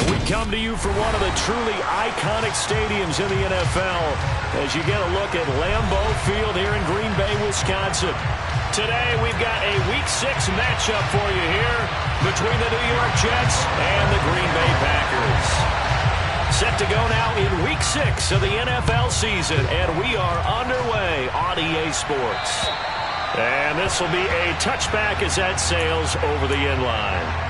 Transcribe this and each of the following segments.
We come to you from one of the truly iconic stadiums in the NFL as you get a look at Lambeau Field here in Green Bay, Wisconsin. Today we've got a Week 6 matchup for you here between the New York Jets and the Green Bay Packers. Set to go now in Week 6 of the NFL season, and we are underway on EA Sports. And this will be a touchback as that sails over the end line.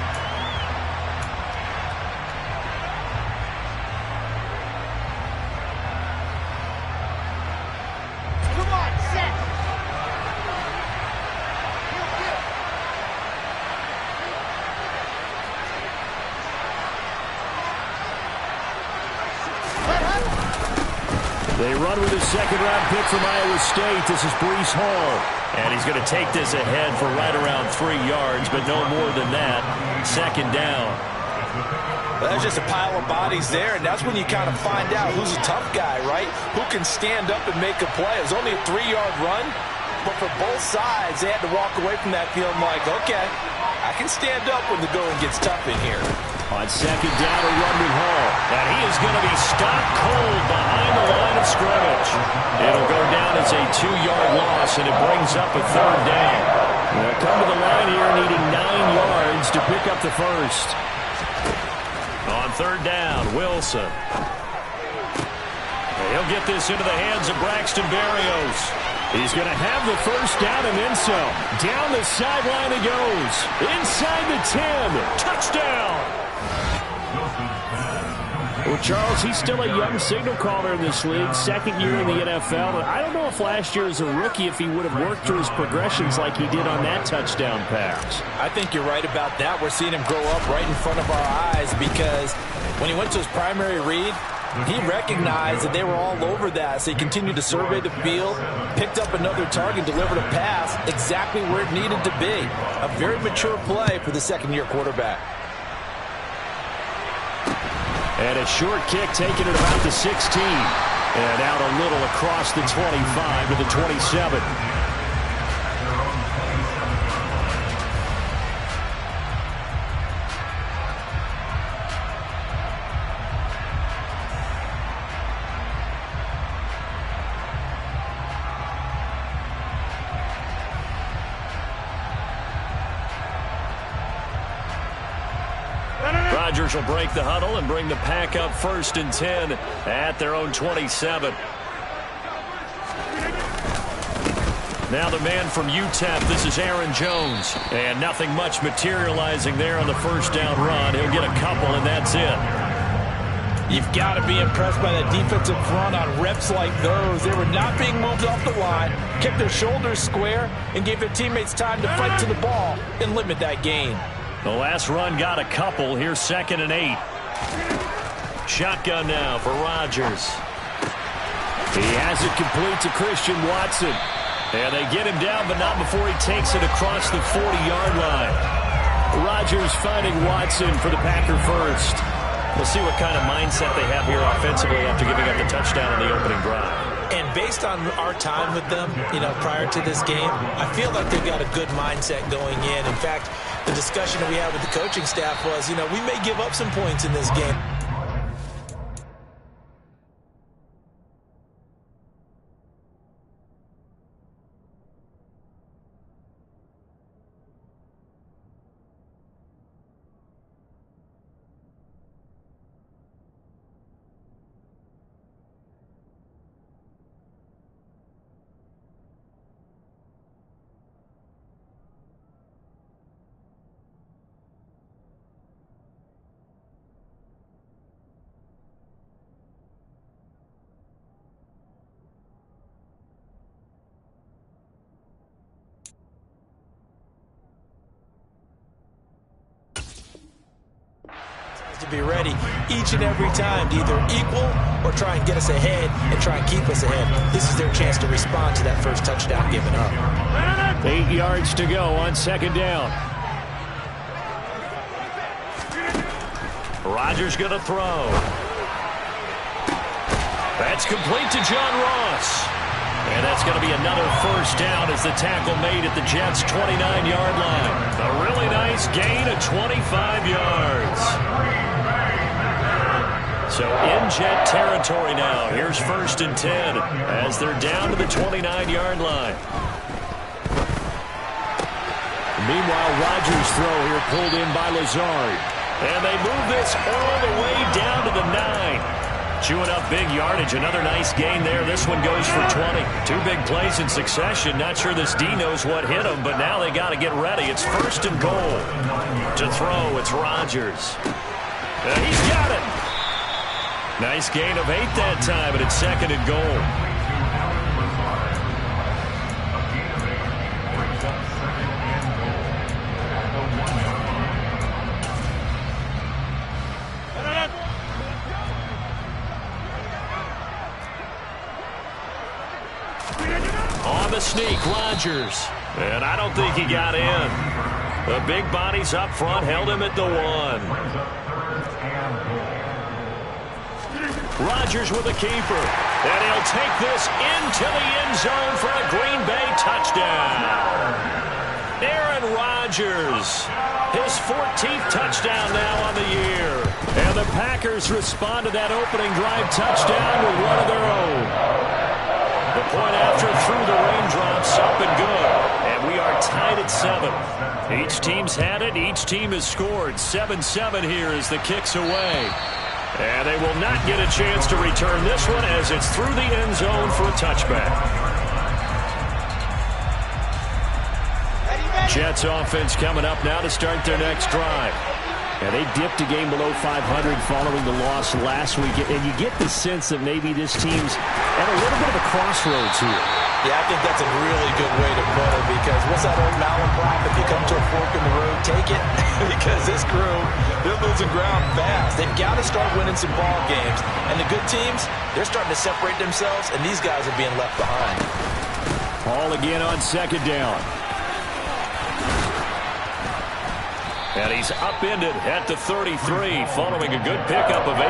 They run with his second-round pick from Iowa State. This is Breece Hall. And he's going to take this ahead for right around 3 yards, but no more than that. Second down. Well, there's just a pile of bodies there, and that's when you kind of find out who's a tough guy, right? Who can stand up and make a play. It was only a 3-yard run, but for both sides, they had to walk away from that feeling like, okay, I can stand up when the going gets tough in here. On second down, a run with Hall. And he is going to be stopped cold behind the line of scrimmage. It'll go down as a 2-yard loss, and it brings up a third down. They'll come to the line here needing 9 yards to pick up the first. On third down, Wilson. He'll get this into the hands of Braxton Berrios. He's going to have the first down and then some. Down the sideline he goes. Inside the 10. Touchdown. Well, Charles, he's still a young signal caller in this league, second year in the NFL. And I don't know if last year as a rookie if he would have worked through his progressions like he did on that touchdown pass. I think you're right about that. We're seeing him grow up right in front of our eyes because when he went to his primary read, he recognized that they were all over that, so he continued to survey the field, picked up another target, delivered a pass exactly where it needed to be. A very mature play for the second-year quarterback. And a short kick taken at about the 16. And out a little across the 25 to the 27. Rodgers will break the huddle and bring the Pack up 1st and 10 at their own 27. Now the man from UTEP, this is Aaron Jones. And nothing much materializing there on the first down run. He'll get a couple, and that's it. You've got to be impressed by that defensive front on reps like those. They were not being moved off the line, kept their shoulders square, and gave their teammates time to fight to the ball and limit that gain. The last run got a couple. Here's 2nd and 8. Shotgun now for Rodgers. He has it complete to Christian Watson. And they get him down, but not before he takes it across the 40-yard line. Rodgers finding Watson for the Packer first. We'll see what kind of mindset they have here offensively after giving up the touchdown on the opening drive. And based on our time with them, prior to this game, I feel like they've got a good mindset going in. In fact, the discussion that we had with the coaching staff was, we may give up some points in this game. To be ready each and every time to either equal or try and get us ahead and try and keep us ahead. This is their chance to respond to that first touchdown given up. 8 yards to go on 2nd down. Rodgers going to throw. That's complete to John Ross. And that's going to be another first down as the tackle made at the Jets' 29-yard line. A really nice gain of 25 yards. Jet territory now. Here's 1st and 10 as they're down to the 29-yard line. Meanwhile, Rodgers' throw here pulled in by Lazard. And they move this all the way down to the 9. Chewing up big yardage. Another nice gain there. This one goes for 20. 2 big plays in succession. Not sure this D knows what hit him, but now they got to get ready. It's 1st and goal. To throw, it's Rodgers. He's got it. Nice gain of 8 that time, and it's 2nd and goal. On the sneak, Rodgers. And I don't think he got in. The big bodies up front held him at the 1. Rodgers with a keeper. And he'll take this into the end zone for a Green Bay touchdown. Aaron Rodgers. His 14th touchdown now on the year. And the Packers respond to that opening drive touchdown with one of their own. The point after through the raindrops, up and good. And we are tied at 7. Each team's had it. Each team has scored. 7-7 here as the kick's away. And they will not get a chance to return this one as it's through the end zone for a touchback. Jets offense coming up now to start their next drive. And they dipped a game below 500 following the loss last week. And you get the sense that maybe this team's at a little bit of a crossroads here. Yeah, I think that's a really good way to put it because what's that old malaprop? If you come to a fork in the road, take it. Because this crew, they're losing ground fast. They've got to start winning some ball games. And the good teams, they're starting to separate themselves, and these guys are being left behind. Ball again on 2nd down. And he's upended at the 33 following a good pickup of 8.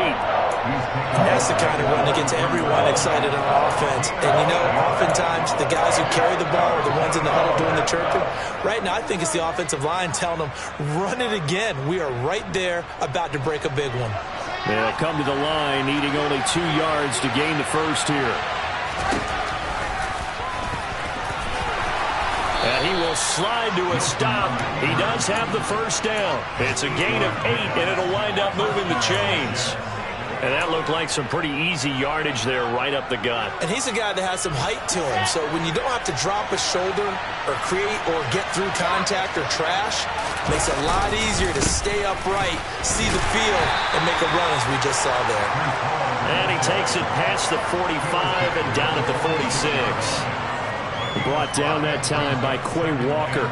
That's the kind of run that gets everyone excited on offense. And, you know, oftentimes the guys who carry the ball are the ones in the huddle doing the chirping. Right now, I think it's the offensive line telling them, run it again. We are right there about to break a big one. They'll come to the line, needing only 2 yards to gain the first here. And he will slide to a stop. He does have the first down. It's a gain of 8, and it'll wind up moving the chains. And that looked like some pretty easy yardage there right up the gut. And he's a guy that has some height to him. So when you don't have to drop a shoulder or create or get through contact or trash, it makes it a lot easier to stay upright, see the field, and make a run as we just saw there. And he takes it past the 45 and down at the 46. Brought down that time by Quay Walker.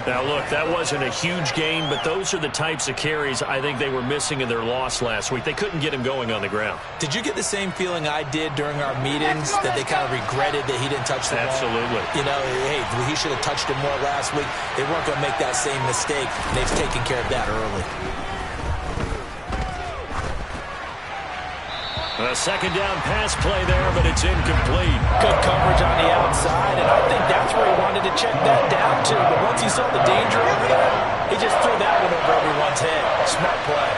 Now, look, that wasn't a huge gain, but those are the types of carries I think they were missing in their loss last week. They couldn't get him going on the ground. Did you get the same feeling I did during our meetings, that they kind of regretted that he didn't touch the ball? Absolutely. You know, hey, he should have touched it more last week. They weren't going to make that same mistake, and they've taken care of that early. A 2nd down pass play there, but it's incomplete. Good coverage on the outside, and I think that's where he wanted to check that down to. But once he saw the danger over there, he just threw that one over everyone's head. Smart play.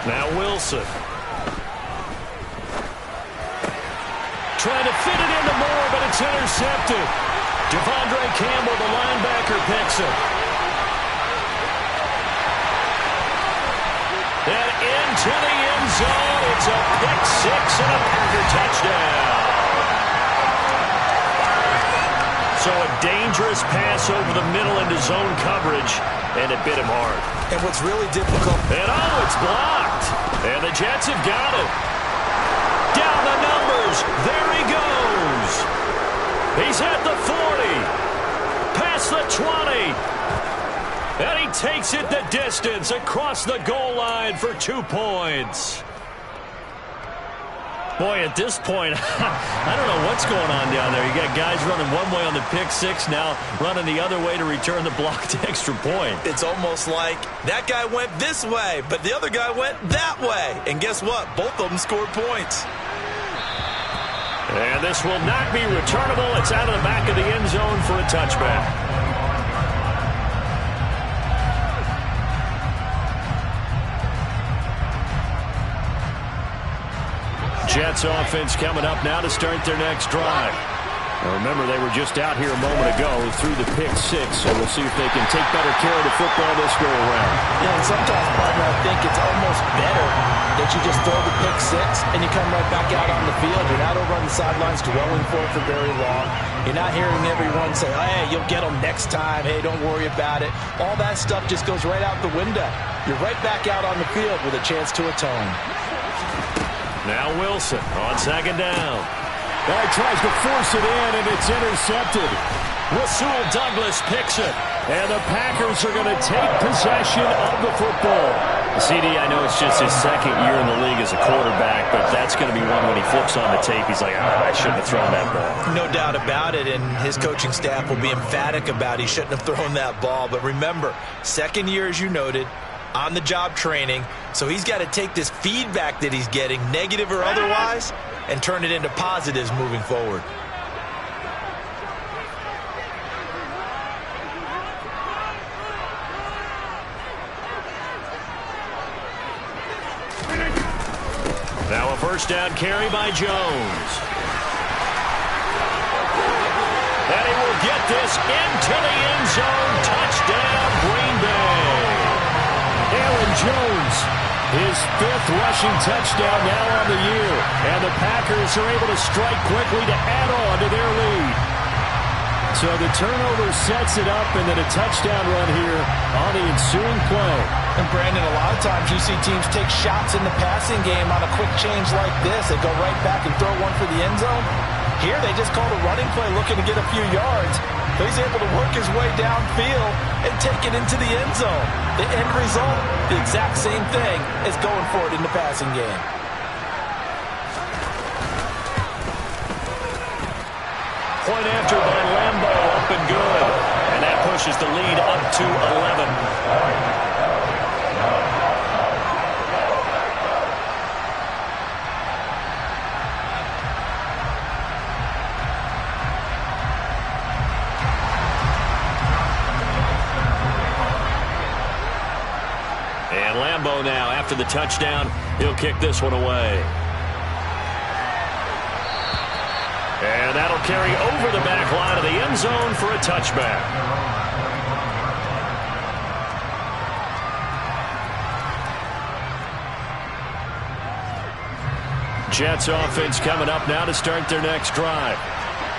Now Wilson. Trying to fit it into Moore, but it's intercepted. Devondre Campbell, the linebacker, picks it. And into the end zone. It's a pick 6 and a Packer touchdown. So a dangerous pass over the middle into zone coverage, and it bit him hard. And what's really difficult... And oh, it's blocked. And the Jets have got it. Down the numbers. There he goes. He's at the 40. Past the 20. And he takes it the distance across the goal line for 2 points. Boy, at this point, I don't know what's going on down there. You got guys running one way on the pick 6, now running the other way to return the blocked extra point. It's almost like that guy went this way, but the other guy went that way. And guess what? Both of them scored points. And this will not be returnable. It's out of the back of the end zone for a touchback. Jets offense coming up now to start their next drive. Now remember, they were just out here a moment ago through the pick six, so we'll see if they can take better care of the football this go around. Yeah, and sometimes, partner, I think it's almost better that you just throw the pick six and you come right back out on the field. You're not over on the sidelines dwelling for it for very long. You're not hearing everyone say, hey, you'll get them next time. Hey, don't worry about it. All that stuff just goes right out the window. You're right back out on the field with a chance to atone. Now Wilson on second down. He tries to force it in, and it's intercepted. Rasul Douglas picks it. And the Packers are going to take possession of the football. CD, I know it's just his second year in the league as a quarterback, but that's going to be one when he flips on the tape. He's like, I shouldn't have thrown that ball. No doubt about it, and his coaching staff will be emphatic about he shouldn't have thrown that ball. But remember, second year, as you noted, on-the-job training, so he's got to take this feedback that he's getting, negative or otherwise, and turn it into positives moving forward. Now a first down carry by Jones. And he will get this into the end zone. Touchdown, Green Bay. Aaron Jones, his fifth rushing touchdown now on the year. And the Packers are able to strike quickly to add on to their lead. So the turnover sets it up, and then a touchdown run here on the ensuing play. And Brandon, a lot of times you see teams take shots in the passing game on a quick change like this. They go right back and throw one for the end zone. Here they just called a running play looking to get a few yards. But he's able to work his way downfield and take it into the end zone. The end result, the exact same thing as going for it in the passing game. Point after by Lambo, up and good. And that pushes the lead up to 11. And Lambo now, after the touchdown, he'll kick this one away. And that'll carry over the back line of the end zone for a touchback. Jets offense coming up now to start their next drive.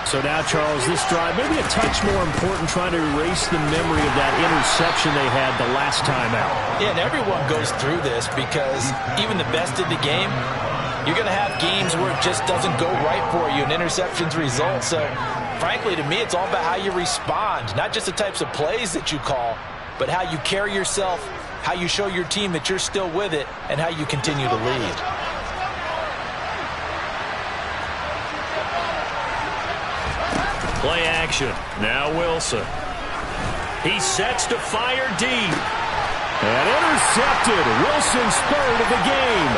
So now, Charles, this drive maybe a touch more important, trying to erase the memory of that interception they had the last time out. Yeah, and everyone goes through this because even the best in the game, you're going to have games where it just doesn't go right for you, and interceptions result. So, frankly, to me, it's all about how you respond, not just the types of plays that you call, but how you carry yourself, how you show your team that you're still with it, and how you continue to lead. Play action. Now Wilson. He sets to fire deep. And intercepted. Wilson's third of the game.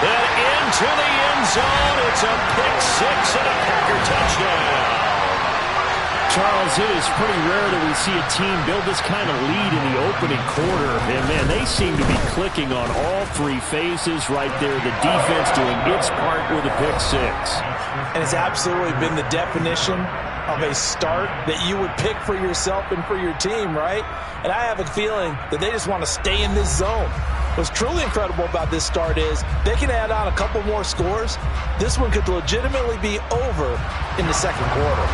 And into the end zone. It's a pick six and a Packer touchdown. Charles, it is pretty rare that we see a team build this kind of lead in the opening quarter. And, man, they seem to be clicking on all three phases right there. The defense doing its part with a pick six. And it's absolutely been the definition of a start that you would pick for yourself and for your team, right? And I have a feeling that they just want to stay in this zone. What's truly incredible about this start is they can add on a couple more scores. This one could legitimately be over in the second quarter.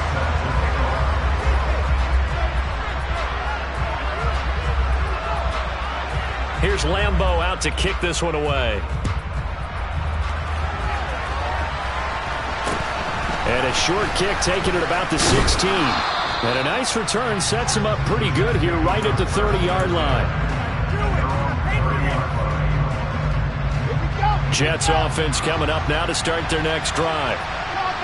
Here's Lambo out to kick this one away. And a short kick taken at about the 16. And a nice return sets him up pretty good here right at the 30-yard line. Jets offense coming up now to start their next drive.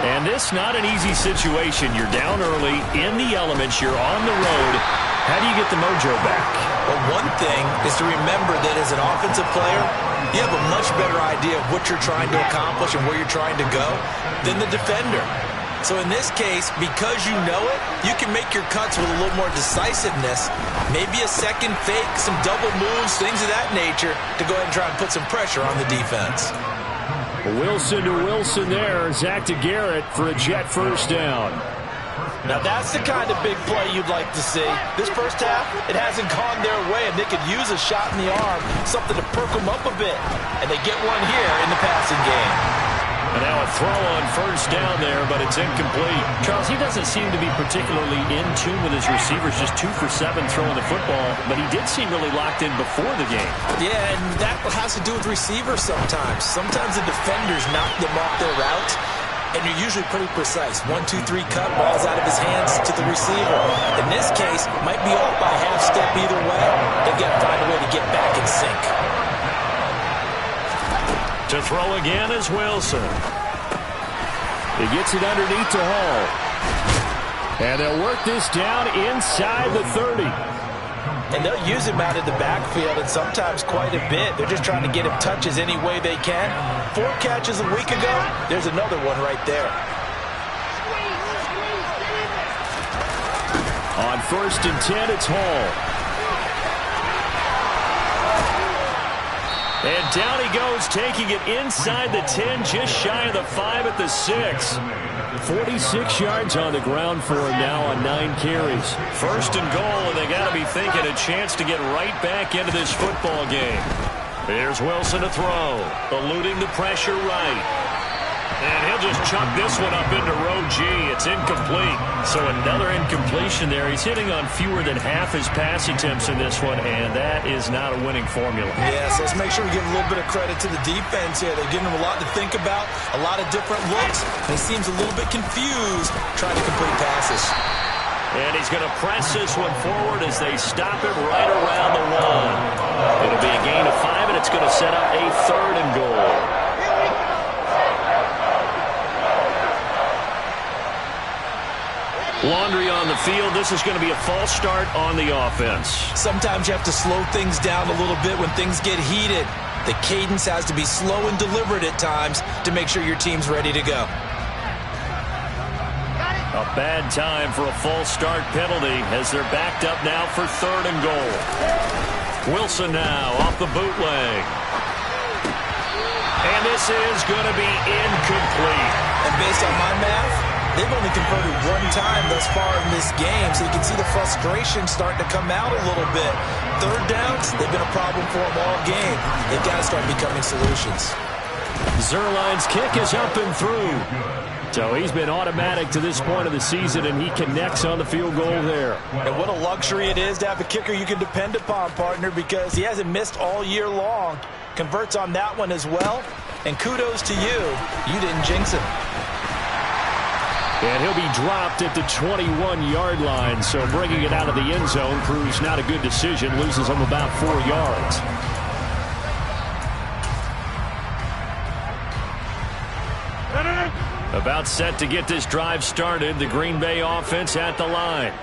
And this not an easy situation. You're down early, in the elements, you're on the road. How do you get the mojo back? Well, one thing is to remember that as an offensive player, you have a much better idea of what you're trying to accomplish and where you're trying to go than the defender. So in this case, because you know it, you can make your cuts with a little more decisiveness. Maybe a second fake, some double moves, things of that nature to go ahead and try and put some pressure on the defense. Wilson to Wilson there. Zach to Garrett for a Jet first down. Now that's the kind of big play you'd like to see. This first half, it hasn't gone their way, and they could use a shot in the arm, something to perk them up a bit. And they get one here in the passing game. And now a throw on first down there, but it's incomplete. Charles, he doesn't seem to be particularly in tune with his receivers, just 2 for 7 throwing the football, but he did seem really locked in before the game. Yeah, and that has to do with receivers sometimes. Sometimes the defenders knock them off their route, and you're usually pretty precise. 1, 2, 3 cut, ball's out of his hands to the receiver. In this case, might be off by a half step either way. They've got to find a way to get back in sync. To throw again is Wilson. He gets it underneath to Hall. And they'll work this down inside the 30. And they'll use him out of the backfield, and sometimes quite a bit. They're just trying to get him touches any way they can. 4 catches a week ago. There's another one right there. On 1st and 10, it's Hall. And down he goes, taking it inside the 10, just shy of the 5 at the 6. 46 yards on the ground for him now on 9 carries. 1st and goal, and they got to be thinking a chance to get right back into this football game. Here's Wilson to throw, eluding the pressure right. And he'll just chuck this one up into row G. It's incomplete. So another incompletion there. He's hitting on fewer than half his pass attempts in this one, and that is not a winning formula. Yeah, so let's make sure we give a little bit of credit to the defense here. They're giving him a lot to think about, a lot of different looks, and he seems a little bit confused trying to complete passes. And he's going to press this one forward as they stop it right around the 1. It'll be a gain of 5, and it's going to set up a 3rd and goal. Laundry on the field. This is going to be a false start on the offense. Sometimes you have to slow things down a little bit when things get heated. The cadence has to be slow and deliberate at times to make sure your team's ready to go. A bad time for a false start penalty as they're backed up now for 3rd and goal. Wilson now off the bootleg. And this is going to be incomplete. And based on my math, they've only converted 1 time thus far in this game, so you can see the frustration starting to come out a little bit. 3rd downs, they've been a problem for them all game. They've got to start becoming solutions. Zerline's kick is up and through. So he's been automatic to this point of the season, and he connects on the field goal there. And what a luxury it is to have a kicker you can depend upon, partner, because he hasn't missed all year long. Converts on that one as well. And kudos to you. You didn't jinx him. And he'll be dropped at the 21-yard line, so bringing it out of the end zone proves not a good decision. Loses him about 4 yards. About set to get this drive started. The Green Bay offense at the line.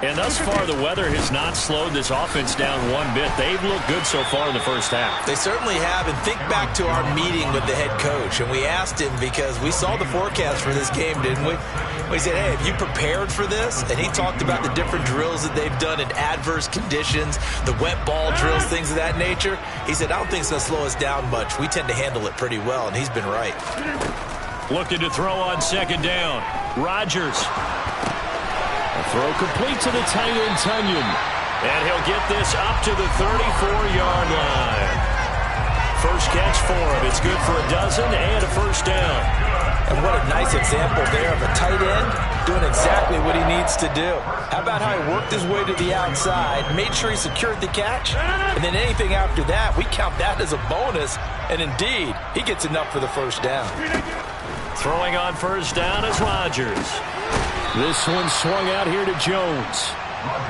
And thus far, the weather has not slowed this offense down one bit. They've looked good so far in the first half. They certainly have. And think back to our meeting with the head coach. And we asked him, because we saw the forecast for this game, didn't we? We said, hey, have you prepared for this? And he talked about the different drills that they've done in adverse conditions, the wet ball drills, things of that nature. He said, I don't think it's going to slow us down much. We tend to handle it pretty well, and he's been right. Looking to throw on 2nd down. Rodgers. A throw complete to the tight end, Tunyon. And he'll get this up to the 34-yard line. First catch for him. It's good for a dozen and a first down. And what a nice example there of a tight end doing exactly what he needs to do. How about how he worked his way to the outside, made sure he secured the catch, and then anything after that, we count that as a bonus. And indeed, he gets enough for the first down. Throwing on first down is Rodgers. This one swung out here to Jones.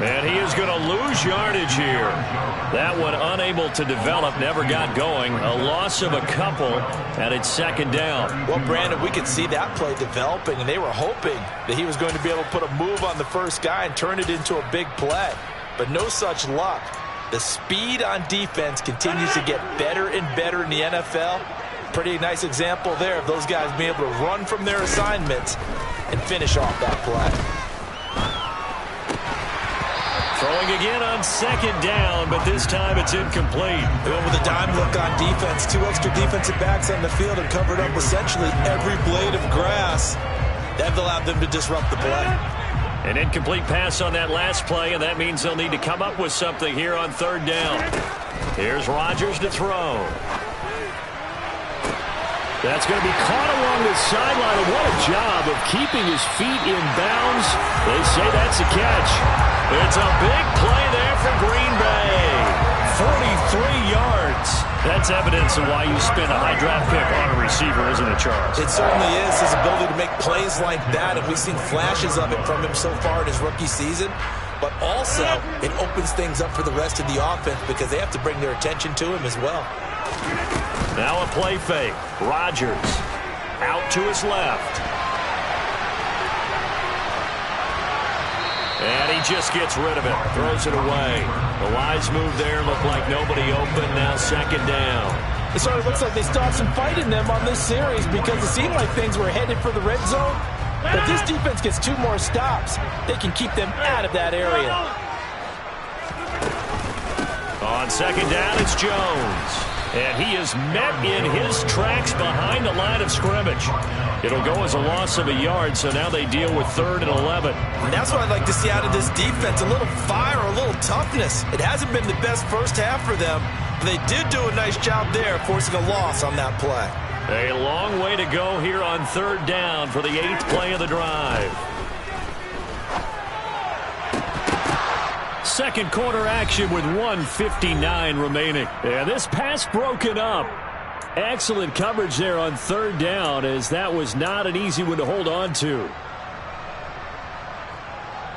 And he is going to lose yardage here. That one unable to develop, never got going. A loss of a couple, and it's 2nd down. Well, Brandon, we could see that play developing, and they were hoping that he was going to be able to put a move on the first guy and turn it into a big play. But no such luck. The speed on defense continues to get better and better in the NFL. Pretty nice example there of those guys being able to run from their assignments and finish off that play. Throwing again on second down, but this time it's incomplete. They went with a dime look on defense. 2 extra defensive backs on the field and covered up essentially every blade of grass. That allowed them to disrupt the play. An incomplete pass on that last play, and that means they'll need to come up with something here on third down. Here's Rodgers to throw. That's going to be caught along the sideline, and what a job of keeping his feet in bounds. They say that's a catch. It's a big play there for Green Bay. 43 yards. That's evidence of why you spend a high draft pick on a receiver, isn't it, Charles? It certainly is, his ability to make plays like that, and we've seen flashes of it from him so far in his rookie season. But also, it opens things up for the rest of the offense because they have to bring their attention to him as well. Now a play fake. Rodgers out to his left. And he just gets rid of it. Throws it away. The wise move there. Looked like nobody open. Now second down. It sort of looks like they stopped some fight in them on this series because it seemed like things were headed for the red zone. But this defense gets 2 more stops. They can keep them out of that area. On second down, it's Jones. And he is met in his tracks behind the line of scrimmage. It'll go as a loss of a yard, so now they deal with 3rd and 11. And that's what I'd like to see out of this defense, a little fire, a little toughness. It hasn't been the best first half for them, but they did do a nice job there, forcing a loss on that play. A long way to go here on 3rd down for the 8th play of the drive. Second quarter action with 1:59 remaining. And this pass broken up. Excellent coverage there on 3rd down, as that was not an easy one to hold on to.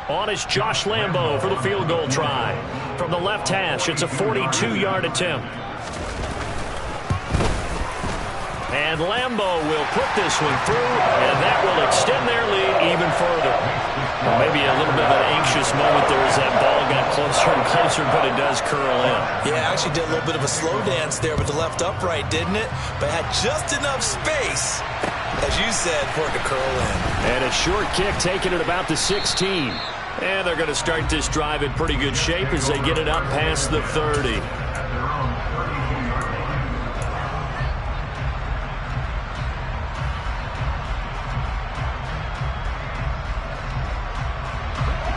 On is Josh Lambo for the field goal try. From the left hash, it's a 42-yard attempt. And Lambo will put this one through, and that will extend their lead even further. Well, maybe a little bit of an anxious moment there as that ball got closer and closer, but it does curl in. Yeah, actually did a little bit of a slow dance there with the left upright, didn't it? But had just enough space, as you said, for it to curl in. And a short kick taken at about the 16. And they're going to start this drive in pretty good shape as they get it up past the 30.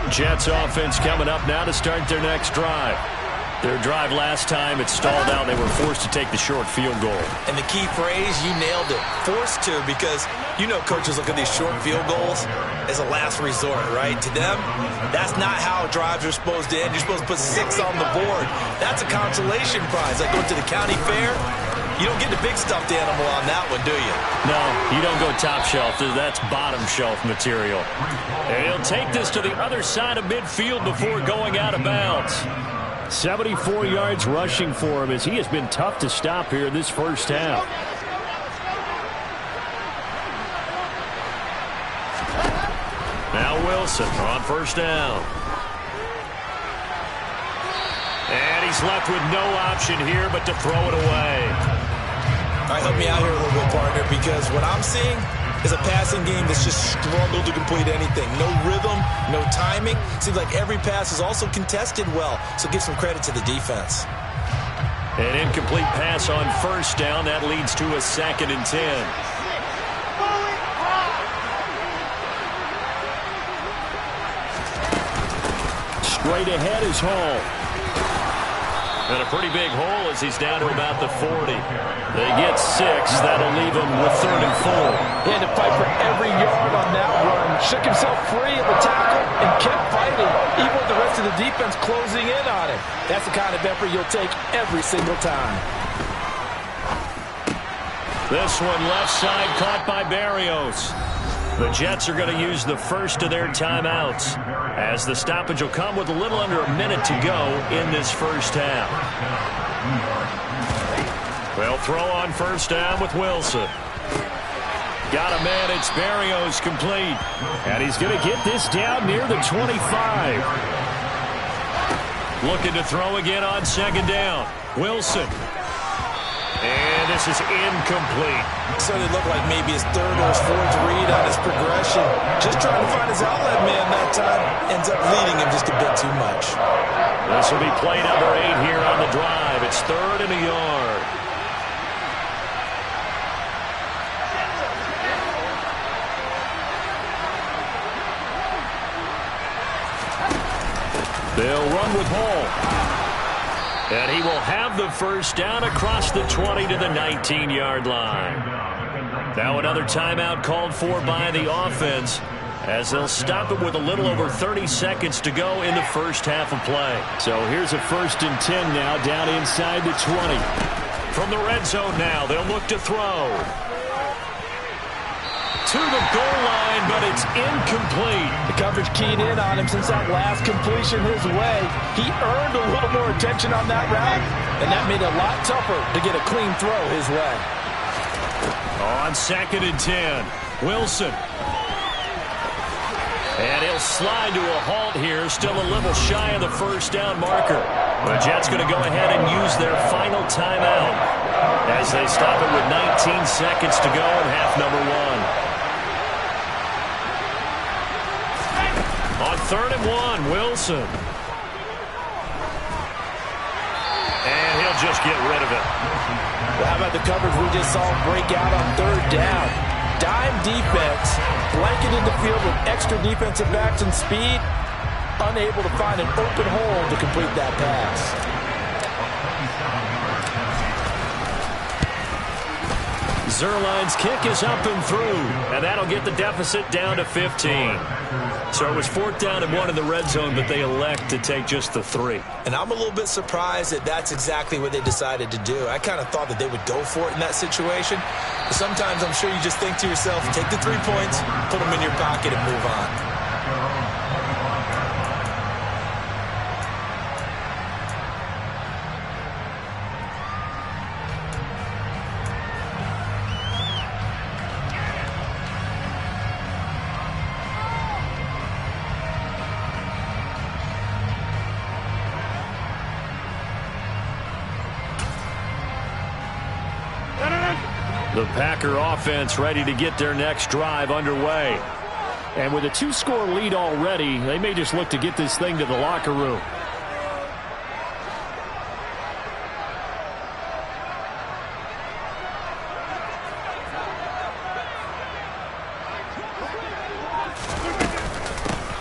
Jets offense coming up now to start their next drive. Their drive last time, it stalled out. They were forced to take the short field goal. And the key phrase, you nailed it. Forced to, because you know coaches look at these short field goals as a last resort, right? To them, that's not how drives are supposed to end. You're supposed to put 6 on the board. That's a consolation prize. Like going to the county fair, you don't get the big stuffed animal on that one, do you? No, you don't go top shelf. That's bottom shelf material. And he'll take this to the other side of midfield before going out of bounds. 74 yards rushing for him, as he has been tough to stop here in this first half. Now Wilson on first down. And he's left with no option here but to throw it away. All right, help me out here a little bit, partner, because what I'm seeing is a passing game that's just struggled to complete anything. No rhythm, no timing. Seems like every pass is also contested well, so give some credit to the defense. An incomplete pass on first down. That leads to a 2nd and 10. Straight ahead is Hall. And a pretty big hole as he's down to about the 40. They get 6. That'll leave him with 3rd and 4. He had to fight for every yard on that run. Shook himself free of the tackle and kept fighting, even with the rest of the defense closing in on him. That's the kind of effort you'll take every single time. This one left side caught by Barrios. The Jets are going to use the first of their timeouts, as the stoppage will come with a little under a minute to go in this first half. They'll throw on first down with Wilson. Got a man, it's Barrios complete. And he's going to get this down near the 25. Looking to throw again on second down. Wilson. And this is incomplete. So it looked like maybe his third or his fourth read on his progression. Just trying to find his outlet man that time. Ends up leading him just a bit too much. This will be play number 8 here on the drive. It's 3rd and a yard. They'll run with Hall. And he will have the first down across the 20 to the 19-yard line. Now another timeout called for by the offense, as they'll stop it with a little over 30 seconds to go in the first half of play. So here's a 1st and 10 now, down inside the 20. From the red zone now, they'll look to throw. To the goal line, but it's incomplete. The coverage keyed in on him since that last completion his way. He earned a little more attention on that route, and that made it a lot tougher to get a clean throw his way. On 2nd and 10, Wilson. And he'll slide to a halt here, still a little shy of the first down marker. The Jets going to go ahead and use their final timeout as they stop it with 19 seconds to go in half number 1. On 3rd and 1, Wilson. And he'll just get rid of it. Well, how about the coverage we just saw him break out on 3rd down? Dime defense, blanketed the field with extra defensive backs and speed, unable to find an open hole to complete that pass. Zuerlein's kick is up and through, and that'll get the deficit down to 15. So it was 4th down and 1 in the red zone, but they elect to take just the 3. And I'm a little bit surprised that that's exactly what they decided to do. I kind of thought that they would go for it in that situation. But sometimes I'm sure you just think to yourself, take the 3 points, put them in your pocket, and move on. The Packer offense ready to get their next drive underway. And with a 2-score lead already, they may just look to get this thing to the locker room.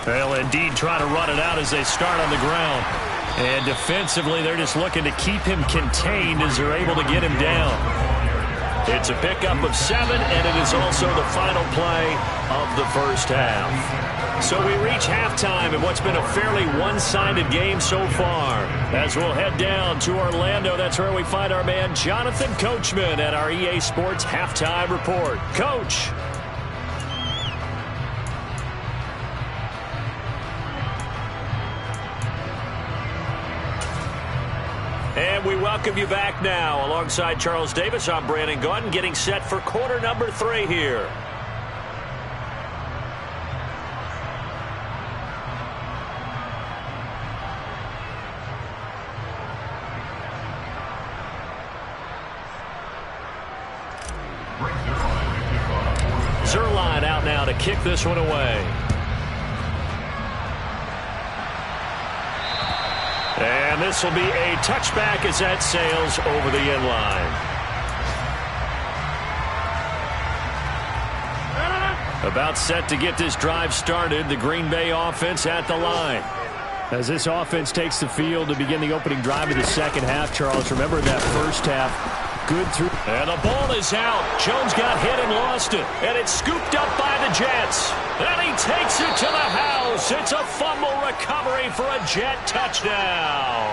They'll indeed try to run it out as they start on the ground. And defensively, they're just looking to keep him contained as they're able to get him down. It's a pickup of 7, and it is also the final play of the first half. So we reach halftime in what's been a fairly one-sided game so far. As we'll head down to Orlando, that's where we find our man Jonathan Coachman at our EA Sports Halftime Report. Coach. And we welcome you back now. Alongside Charles Davis, I'm Brandon Gaudin, getting set for quarter number 3 here. Zuerlein out now to kick this one away. And this will be a touchback as that sails over the end line. About set to get this drive started. The Green Bay offense at the line. As this offense takes the field to begin the opening drive of the second half, Charles, remember that first half. Good through. And the ball is out. Jones got hit and lost it. And it's scooped up by the Jets. And he takes it to the house. It's a fumble recovery for a Jet touchdown.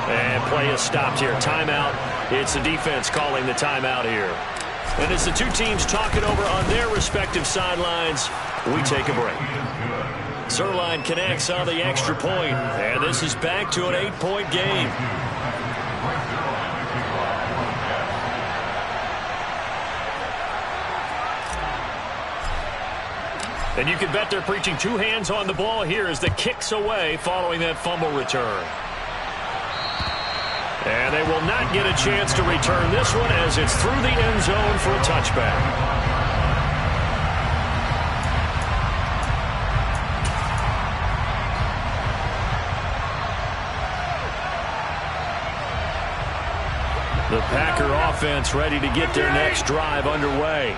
And play is stopped here. Timeout. It's the defense calling the timeout here. And as the two teams talk it over on their respective sidelines, we take a break. Zuerlein connects on the extra point. And this is back to an 8-point game. And you can bet they're preaching 2 hands on the ball here as the kick's away following that fumble return. And they will not get a chance to return this one as it's through the end zone for a touchback. The Packer offense ready to get their next drive underway.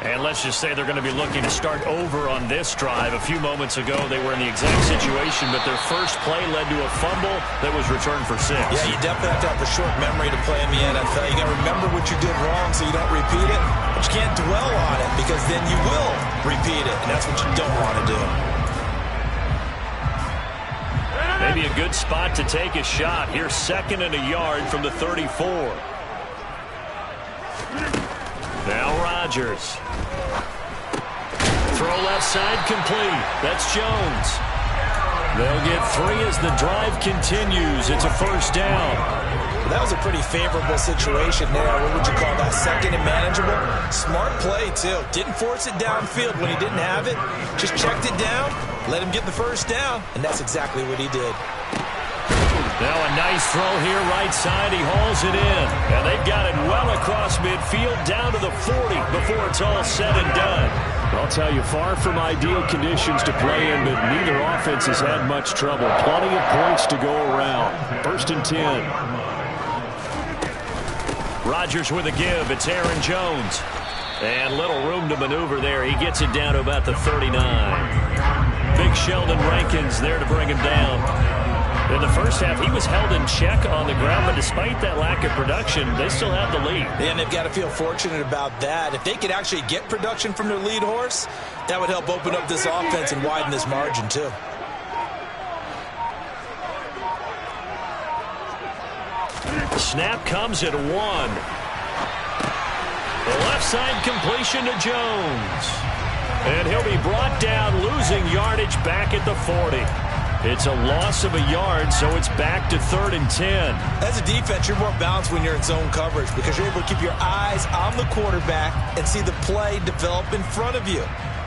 And let's just say they're going to be looking to start over on this drive. A few moments ago, they were in the exact situation, but their first play led to a fumble that was returned for 6. Yeah, you definitely have to have a short memory to play in the NFL. You got to remember what you did wrong so you don't repeat it, but you can't dwell on it because then you will repeat it, and that's what you don't want to do. Maybe a good spot to take a shot. Here's 2nd and a yard from the 34. Now Rodgers. Throw left side complete. That's Jones. They'll get 3 as the drive continues. It's a first down. Well, that was a pretty favorable situation there. What would you call that? 2nd and manageable? Smart play, too. Didn't force it downfield when he didn't have it. Just checked it down, let him get the first down, and that's exactly what he did. Now a nice throw here right side. He hauls it in. And they've got it well across midfield down to the 40 before it's all said and done. I'll tell you, far from ideal conditions to play in, but neither offense has had much trouble. Plenty of points to go around. 1st and 10. Rodgers with a give. It's Aaron Jones. And little room to maneuver there. He gets it down to about the 39. Big Sheldon Rankins there to bring him down. In the first half, he was held in check on the ground, but despite that lack of production, they still have the lead. And they've got to feel fortunate about that. If they could actually get production from their lead horse, that would help open up this offense and widen this margin, too. The snap comes at 1. The left side completion to Jones. And he'll be brought down, losing yardage back at the 40. It's a loss of a yard, so it's back to 3rd and 10. As a defense, you're more balanced when you're in zone coverage because you're able to keep your eyes on the quarterback and see the play develop in front of you.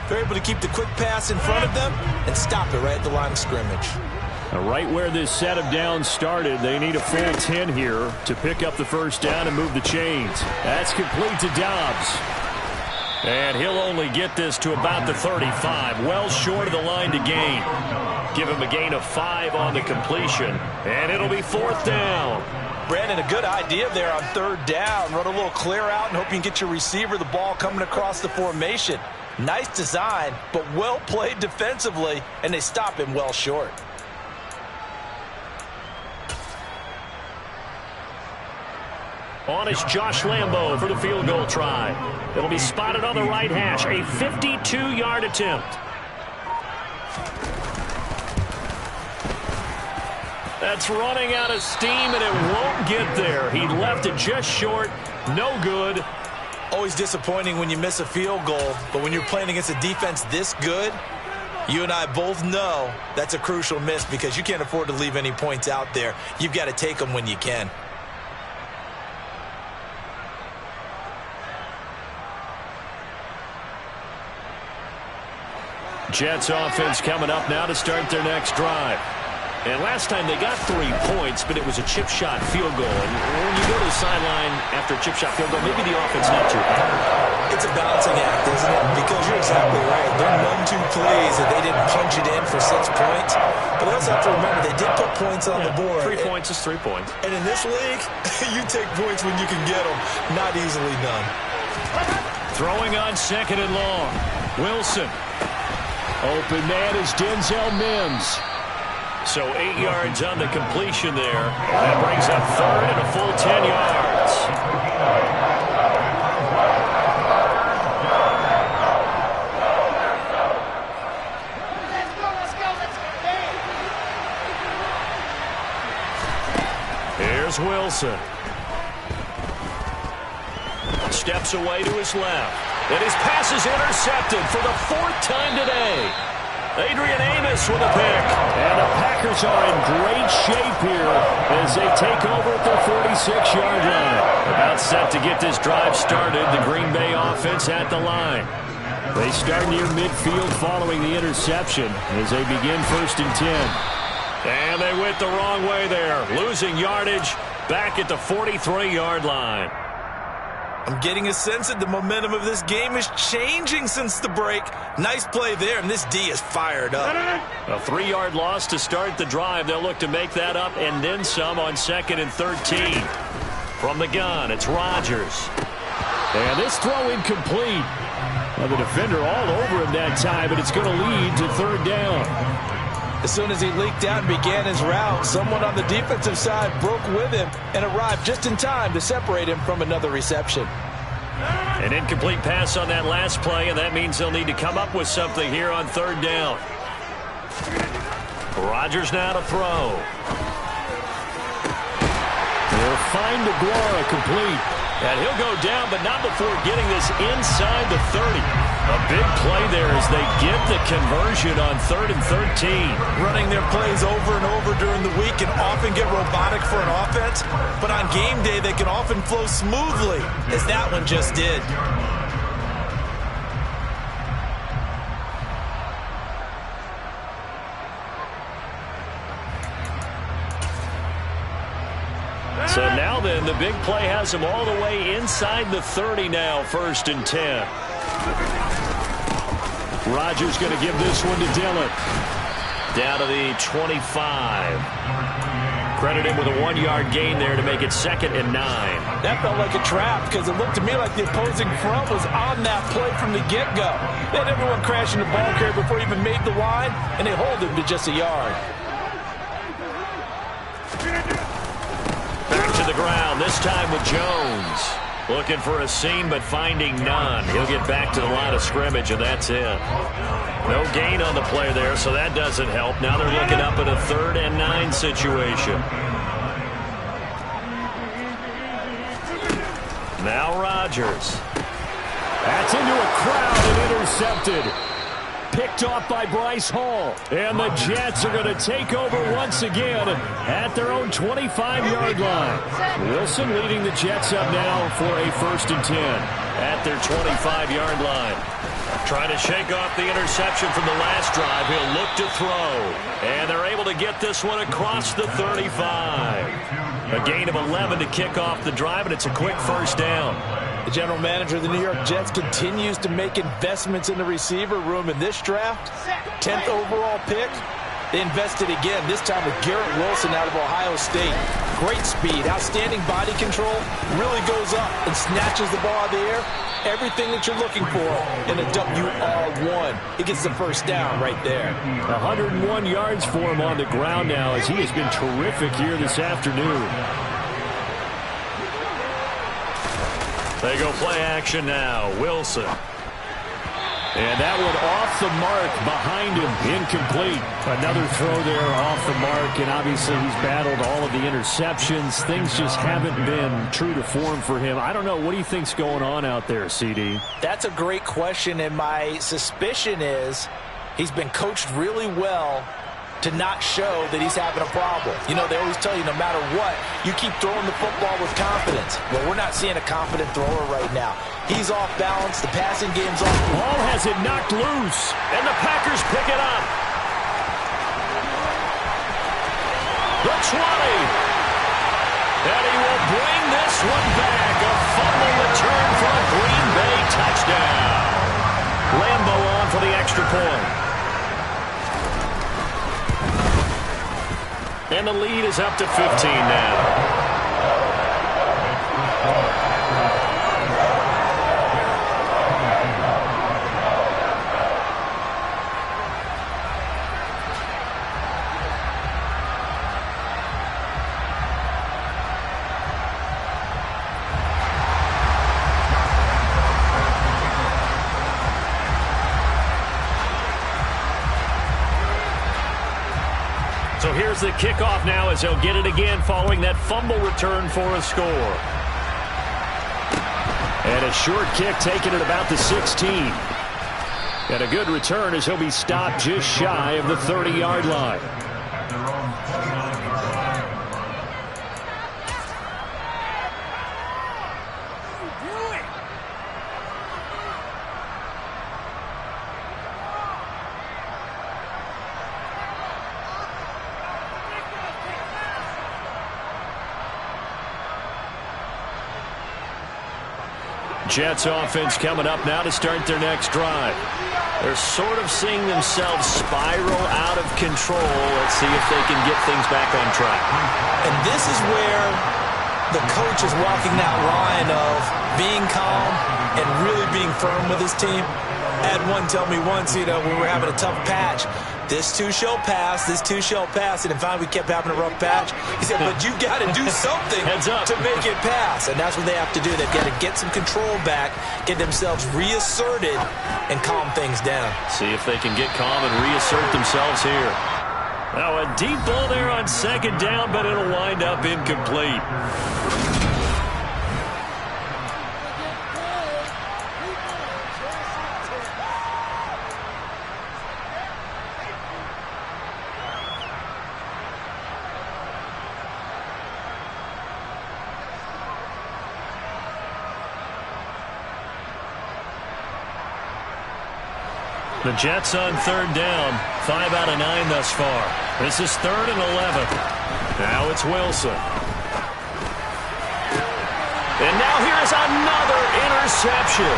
They're able to keep the quick pass in front of them and stop it right at the line of scrimmage. Right where this set of downs started, they need a full 10 here to pick up the first down and move the chains. That's complete to Dobbs. And he'll only get this to about the 35, well short of the line to gain. Give him a gain of 5 on the completion, and it'll be 4th down. Brandon, a good idea there on 3rd down. Run a little clear out and hope you can get your receiver the ball coming across the formation. Nice design, but well played defensively, and they stop him well short. On is Josh Lambo for the field goal try. It'll be spotted on the right hash, a 52-yard attempt. That's running out of steam, and it won't get there. He left it just short. No good. Always disappointing when you miss a field goal, but when you're playing against a defense this good, you and I both know that's a crucial miss because you can't afford to leave any points out there. You've got to take them when you can. Jets offense coming up now to start their next drive. And last time they got 3 points, but it was a chip shot field goal. And when you go to the sideline after a chip shot field goal, maybe the offense not too happy. It's a balancing act, isn't it? Because you're exactly right. They're none too pleased that they didn't punch it in for 6 points. But they also have to remember they did put points on the board. 3 points is 3 points. And in this league, you take points when you can get them. Not easily done. Throwing on 2nd and long. Wilson. Open man is Denzel Mims. So 8 yards on the completion there. That brings up 3rd and a full 10 yards. Here's Wilson. Steps away to his left. And his pass is intercepted for the 4th time today. Adrian Amos with a pick. And the Packers are in great shape here as they take over at their 46-yard line. About set to get this drive started. The Green Bay offense at the line. They start near midfield following the interception as they begin 1st and 10. And they went the wrong way there. Losing yardage back at the 43-yard line. I'm getting a sense that the momentum of this game is changing since the break. Nice play there, and this D is fired up. A 3-yard loss to start the drive. They'll look to make that up and then some on 2nd and 13. From the gun, it's Rodgers. And this throw incomplete. Well, the defender all over him that time, but it's going to lead to 3rd down. As soon as he leaked out and began his route, someone on the defensive side broke with him and arrived just in time to separate him from another reception. An incomplete pass on that last play, and that means they'll need to come up with something here on 3rd down. Rodgers now to throw. They'll find Aguara complete. And he'll go down, but not before getting this inside the 30. A big play there as they get the conversion on 3rd and 13. Running their plays over and over during the week can often get robotic for an offense, but on game day they can often flow smoothly, as that one just did. So now then, the big play has them all the way inside the 30 now, 1st and 10. Rodgers going to give this one to Dillon. Down to the 25. Credit him with a 1-yard gain there to make it 2nd and 9. That felt like a trap because it looked to me like the opposing front was on that play from the get-go. They had everyone crashing the ball carrier before he even made the line, and they hold him to just a yard. Back to the ground, this time with Jones. Looking for a seam, but finding none. He'll get back to the line of scrimmage, and that's it. No gain on the play there, so that doesn't help. Now they're looking up at a 3rd and 9 situation. Now Rodgers. That's into a crowd and intercepted. Picked off by Bryce Hall. And the Jets are going to take over once again at their own 25-yard line. Wilson leading the Jets up now for a 1st and 10 at their 25-yard line. Trying to shake off the interception from the last drive. He'll look to throw. And they're able to get this one across the 35. A gain of 11 to kick off the drive, and it's a quick 1st down. The general manager of the New York Jets continues to make investments in the receiver room in this draft. 10th overall pick. They invested again, this time with Garrett Wilson out of Ohio State. Great speed, outstanding body control, really goes up and snatches the ball out of the air. Everything that you're looking for in a WR1. He gets the 1st down right there. 101 yards for him on the ground now as he has been terrific here this afternoon. They go play action now. Wilson. And that one off the mark behind him. Incomplete. Another throw there off the mark, and obviously he's battled all of the interceptions. Things just haven't been true to form for him. I don't know. What do you think's going on out there, CD? That's a great question, and my suspicion is he's been coached really well to not show that he's having a problem. You know, they always tell you no matter what, you keep throwing the football with confidence. Well, we're not seeing a confident thrower right now. He's off balance. The passing game's off. Ball has it knocked loose. And the Packers pick it up. The 20. And he will bring this one back. A fumble return for a Green Bay touchdown. Lambo on for the extra point. And the lead is up to 15 now. So here's the kickoff now as he'll get it again following that fumble return for a score. And a short kick taken at about the 16. And a good return as he'll be stopped just shy of the 30-yard line. Jets offense coming up now to start their next drive. They're sort of seeing themselves spiral out of control. Let's see if they can get things back on track. And this is where the coach is walking that line of being calm and really being firm with his team. I had one tell me once, when we were having a tough patch, this too shall pass, this too shall pass. And finally we kept having a rough patch. He said, but you got to do something to make it pass. And that's what they have to do. They've got to get some control back, get themselves reasserted, and calm things down. See if they can get calm and reassert themselves here. Now a deep ball there on second down, but it'll wind up incomplete. The Jets on third down, 5 out of 9 thus far. This is 3rd and 11. Now it's Wilson. And now here's another interception.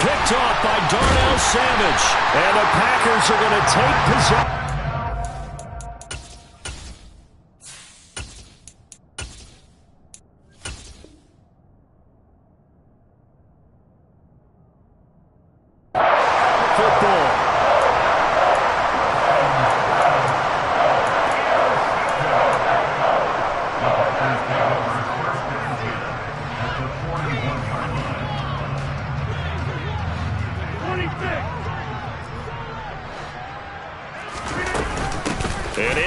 Picked off by Darnell Savage. And the Packers are going to take possession.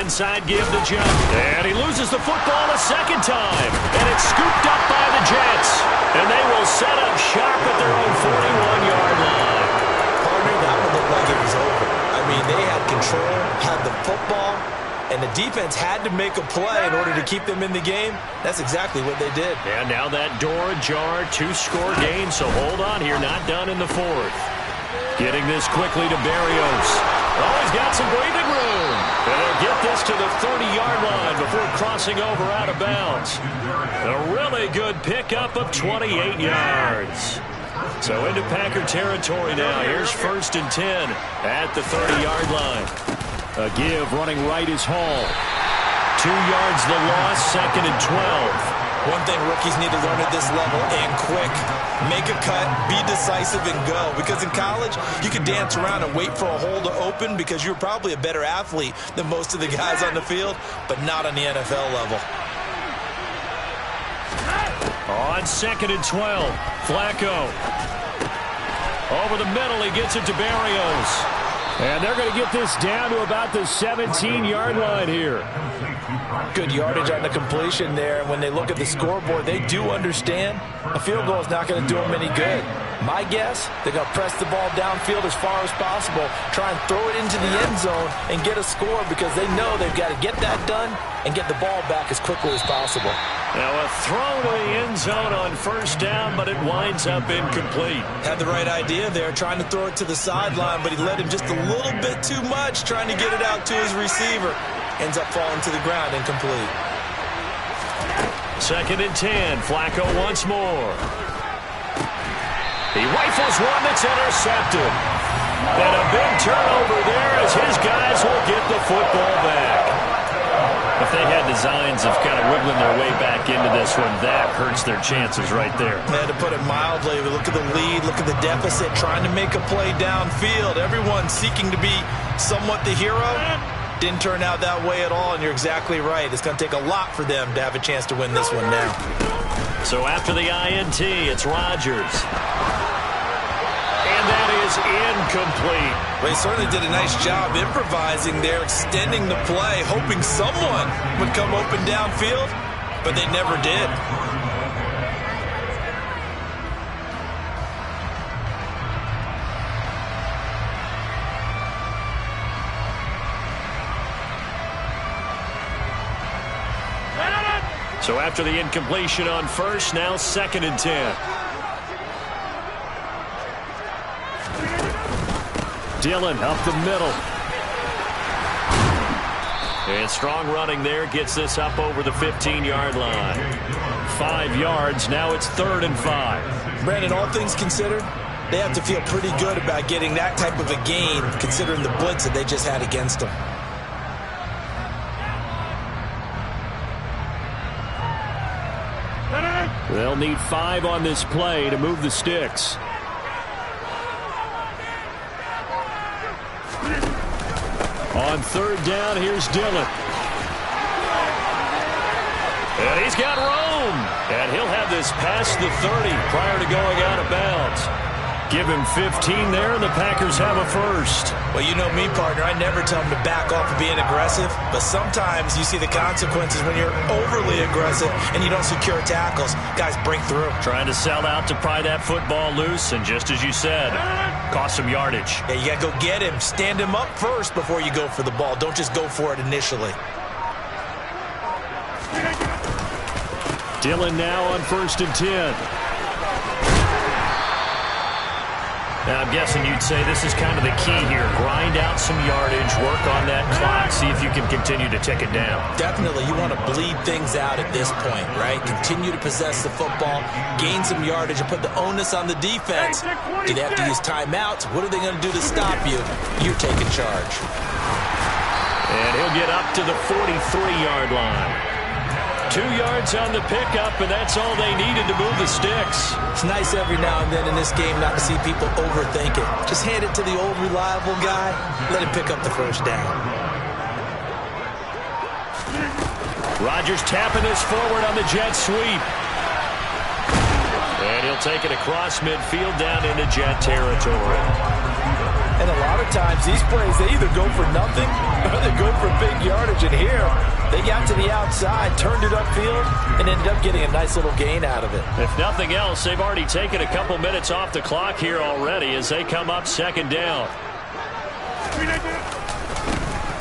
Inside give to jump. And he loses the football a second time. And it's scooped up by the Jets. And they will set up shop at their own 41-yard line. Partner, that one looked like it was over. I mean, they had control, had the football, and the defense had to make a play in order to keep them in the game. That's exactly what they did. And now that door ajar, 2-score game. So hold on here, not done in the 4th. Getting this quickly to Berrios. Oh, he's got some breathing room. And they'll get this to the 30-yard line before crossing over out of bounds. A really good pickup of 28 yards. So into Packer territory now. Here's 1st and 10 at the 30-yard line. A give running right is Hall. 2 yards the loss, 2nd and 12. One thing rookies need to learn at this level, and quick, make a cut, be decisive, and go. Because in college, you can dance around and wait for a hole to open because you're probably a better athlete than most of the guys on the field, but not on the NFL level. On 2nd and 12, Flacco. Over the middle, he gets it to Berrios. And they're going to get this down to about the 17-yard line here. Good yardage on the completion there. When they look at the scoreboard, they do understand a field goal is not going to do them any good. My guess, they're going to press the ball downfield as far as possible, try and throw it into the end zone and get a score because they know they've got to get that done and get the ball back as quickly as possible. Now a throw to the end zone on 1st down, but it winds up incomplete. Had the right idea there, trying to throw it to the sideline, but he led him just a little bit too much, trying to get it out to his receiver. Ends up falling to the ground, incomplete. 2nd and 10, Flacco once more. He rifles one that's intercepted. And a big turnover there as his guys will get the football back. If they had designs of kind of wiggling their way back into this one, that hurts their chances right there. Man, to put it mildly, look at the lead, look at the deficit, trying to make a play downfield. Everyone seeking to be somewhat the hero. Didn't turn out that way at all, and you're exactly right. It's going to take a lot for them to have a chance to win this one now. So after the INT, it's Rodgers. And that is incomplete. Well, he certainly did a nice job improvising there, extending the play, hoping someone would come open downfield, but they never did. So after the incompletion on 1st, now 2nd and 10. Dillon up the middle. And strong running there gets this up over the 15-yard line. 5 yards. Now it's 3rd and 5. Brandon, all things considered, they have to feel pretty good about getting that type of a gain considering the blitz that they just had against them. They'll need 5 on this play to move the sticks. On 3rd down, here's Dillon. And he's got room. And he'll have this past the 30 prior to going out of bounds. Give him 15 there, and the Packers have a first. Well, you know me, partner. I never tell them to back off of being aggressive, but sometimes you see the consequences when you're overly aggressive and you don't secure tackles. Guys break through. Trying to sell out to pry that football loose, and just as you said, cost some yardage. Yeah, you got to go get him. Stand him up first before you go for the ball. Don't just go for it initially. Dillon now on 1st and 10. Now, I'm guessing you'd say this is kind of the key here. Grind out some yardage, work on that clock, see if you can continue to tick it down. Definitely. You want to bleed things out at this point, right? Continue to possess the football, gain some yardage, and put the onus on the defense. Do they have to use timeouts? What are they going to do to stop you? You're taking charge. And he'll get up to the 43-yard line. 2 yards on the pickup, and that's all they needed to move the sticks. It's nice every now and then in this game not to see people overthink it. Just hand it to the old reliable guy. Let him pick up the first down. Rodgers tapping this forward on the jet sweep. And he'll take it across midfield down into jet territory. And a lot of times these plays, they either go for nothing or they go for big yardage. And here, they got to the outside, turned it upfield, and ended up getting a nice little gain out of it. If nothing else, they've already taken a couple minutes off the clock here already as they come up 2nd down.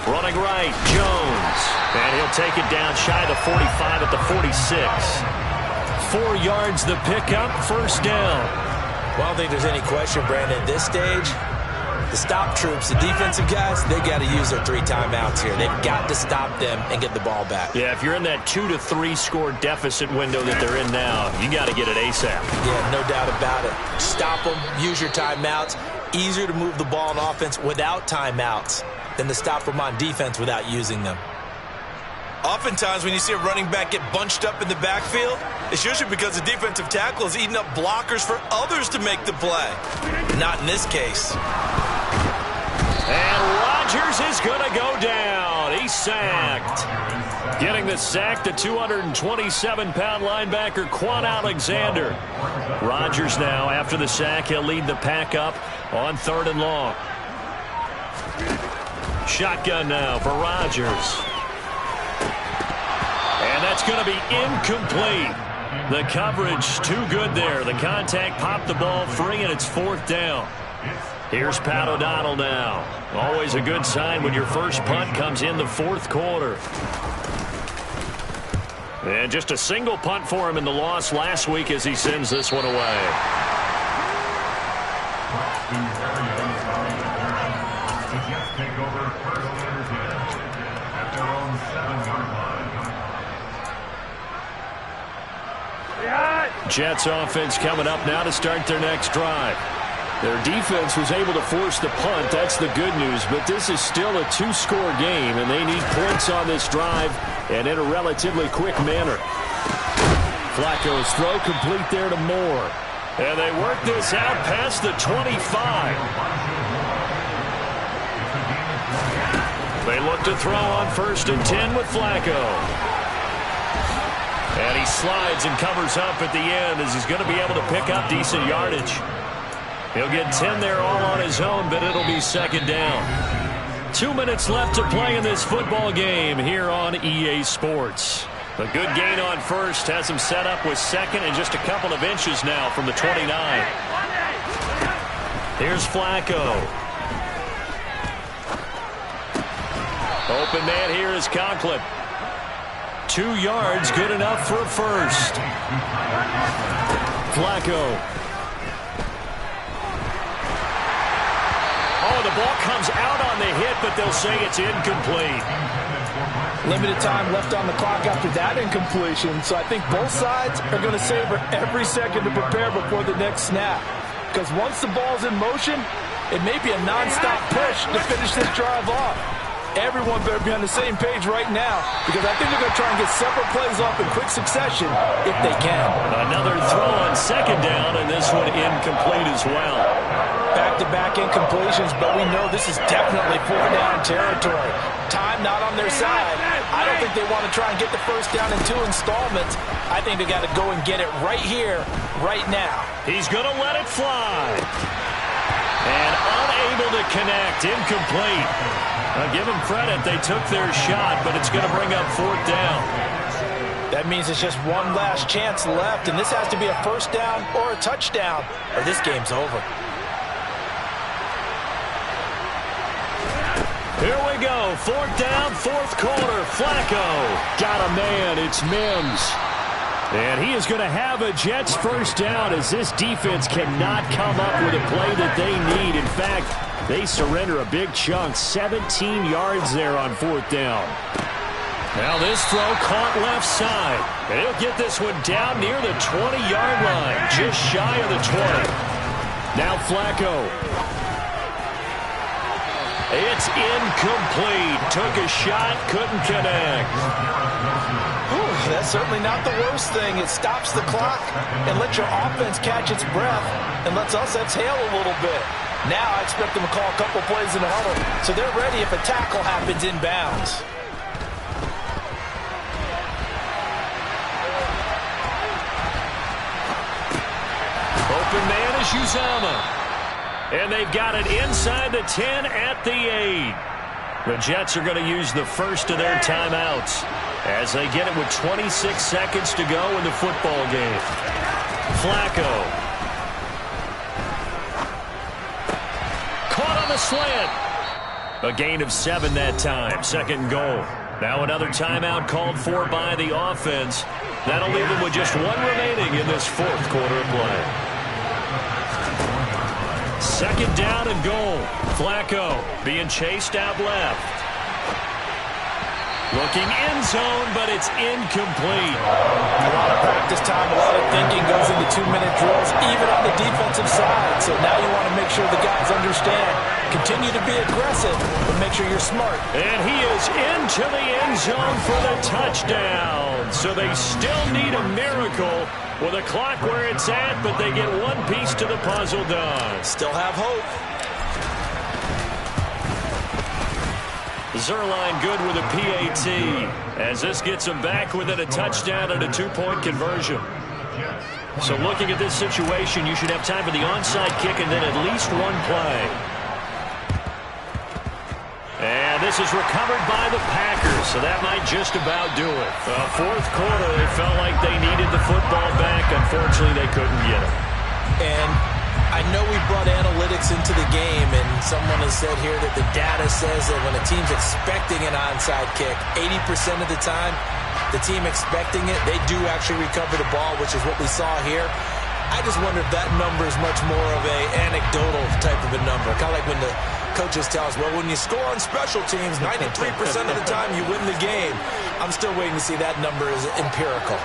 Running right, Jones. And he'll take it down shy of the 45 at the 46. 4 yards the pickup, 1st down. Well, I don't think there's any question, Brandon, at this stage. The stop troops, the defensive guys, they got to use their 3 timeouts here. They've got to stop them and get the ball back. Yeah, if you're in that 2 to 3 score deficit window that they're in now, you got to get it ASAP. Yeah, no doubt about it. Stop them, use your timeouts. Easier to move the ball on offense without timeouts than to stop them on defense without using them. Oftentimes when you see a running back get bunched up in the backfield, it's usually because the defensive tackle is eating up blockers for others to make the play. Not in this case. And Rodgers is going to go down. He's sacked. Getting the sack, the 227-pound linebacker, Quan Alexander. Rodgers now, after the sack, he'll lead the pack up on 3rd and long. Shotgun now for Rodgers. And that's going to be incomplete. The coverage too good there. The contact popped the ball free, and it's 4th down. Here's Pat O'Donnell now. Always a good sign when your first punt comes in the 4th quarter. And just a single punt for him in the loss last week as he sends this one away. Jets offense coming up now to start their next drive. Their defense was able to force the punt. That's the good news. But this is still a 2-score game, and they need points on this drive and in a relatively quick manner. Flacco's throw complete there to Moore. And they work this out past the 25. They look to throw on 1st and 10 with Flacco. And he slides and covers up at the end as he's going to be able to pick up decent yardage. He'll get 10 there all on his own, but it'll be 2nd down. 2 minutes left to play in this football game here on EA Sports. A good gain on 1st has him set up with 2nd and just a couple of inches now from the 29. Here's Flacco. Open man here is Conklin. 2 yards, good enough for a first. Flacco. Oh, the ball comes out on the hit, but but they'll say it's incomplete. Limited time left on the clock after that incompletion, so I think both sides are going to savor every second to prepare before the next snap. Because once the ball's in motion, it may be a non-stop push to finish this drive off. Everyone better be on the same page right now, because I think they're going to try and get several plays off in quick succession if they can. Another throw on second down, and this one incomplete as well. Back-to-back incompletions, but we know this is definitely four-down territory. Time not on their side. I don't think they want to try and get the first down in 2 installments. I think they got to go and get it right here, right now. He's going to let it fly. And unable to connect, incomplete. Now give them credit, they took their shot, but it's going to bring up 4th down. That means it's just one last chance left, and this has to be a first down or a touchdown, or this game's over. Here we go, 4th down, 4th quarter. Flacco got a man, it's Mims. And he is going to have a Jets first down as this defense cannot come up with a play that they need. In fact, they surrender a big chunk, 17 yards there on 4th down. Now this throw caught left side. And he'll get this one down near the 20-yard line, just shy of the 20. Now Flacco. It's incomplete. Took a shot, couldn't connect. That's certainly not the worst thing. It stops the clock and lets your offense catch its breath and lets us exhale a little bit. Now I expect them to call a couple plays in the huddle, so they're ready if a tackle happens inbounds. Open man is Uzama. And they've got it inside the 10 at the 8. The Jets are going to use the first of their timeouts as they get it with 26 seconds to go in the football game. Flacco. Caught on the slant. A gain of 7 that time. 2nd goal. Now another timeout called for by the offense. That'll leave them with just 1 remaining in this 4th quarter of play. 2nd down and goal. Flacco being chased out left. Looking end zone, but it's incomplete. A lot of practice time, a lot of thinking goes into 2-minute drills, even on the defensive side. So now you want to make sure the guys understand. Continue to be aggressive, but make sure you're smart. And he is into the end zone for the touchdown. So they still need a miracle with a clock where it's at, but they get one piece to the puzzle done. Still have hope. Zerline good with a PAT as this gets him back within a touchdown and a 2-point conversion. So looking at this situation, you should have time for the onside kick and then at least 1 play. And this is recovered by the Packers, so that might just about do it. 4th quarter, they felt like they needed the football back. Unfortunately, they couldn't get it. And I know we brought analytics into the game, and someone has said here that the data says that when a team's expecting an onside kick, 80% of the time, the team expecting it, they do actually recover the ball, which is what we saw here. I just wonder if that number is much more of a anecdotal type of a number. Kind of like when the coaches tell us, well, when you score on special teams, 93% of the time you win the game. I'm still waiting to see that number is empirical.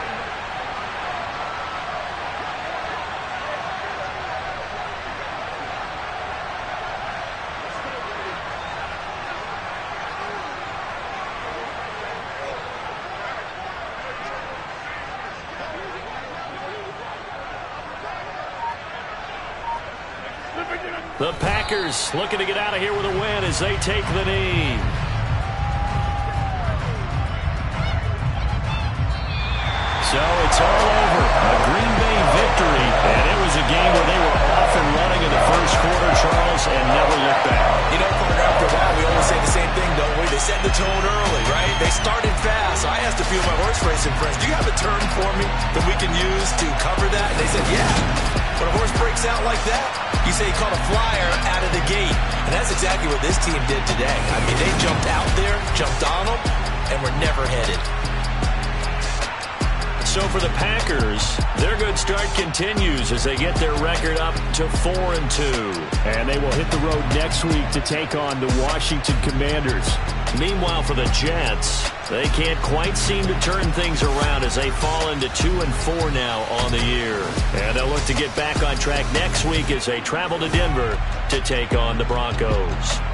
The Packers looking to get out of here with a win as they take the knee. So it's all over. A Green Bay victory. And it was a game where they were off and running in the first quarter, Charles, and never looked back. You know, after a while, we always say the same thing, don't we? They set the tone early, right? They started fast. So I asked a few of my horse racing friends, do you have a term for me that we can use to cover that? And they said, yeah. When a horse breaks out like that, you say he caught a flyer out of the gate. And that's exactly what this team did today. I mean, they jumped out there, jumped on them, and were never headed. So for the Packers, their good start continues as they get their record up to 4-2. And they will hit the road next week to take on the Washington Commanders. Meanwhile, for the Jets, they can't quite seem to turn things around as they fall into 2-4 now on the year. And they'll look to get back on track next week as they travel to Denver to take on the Broncos.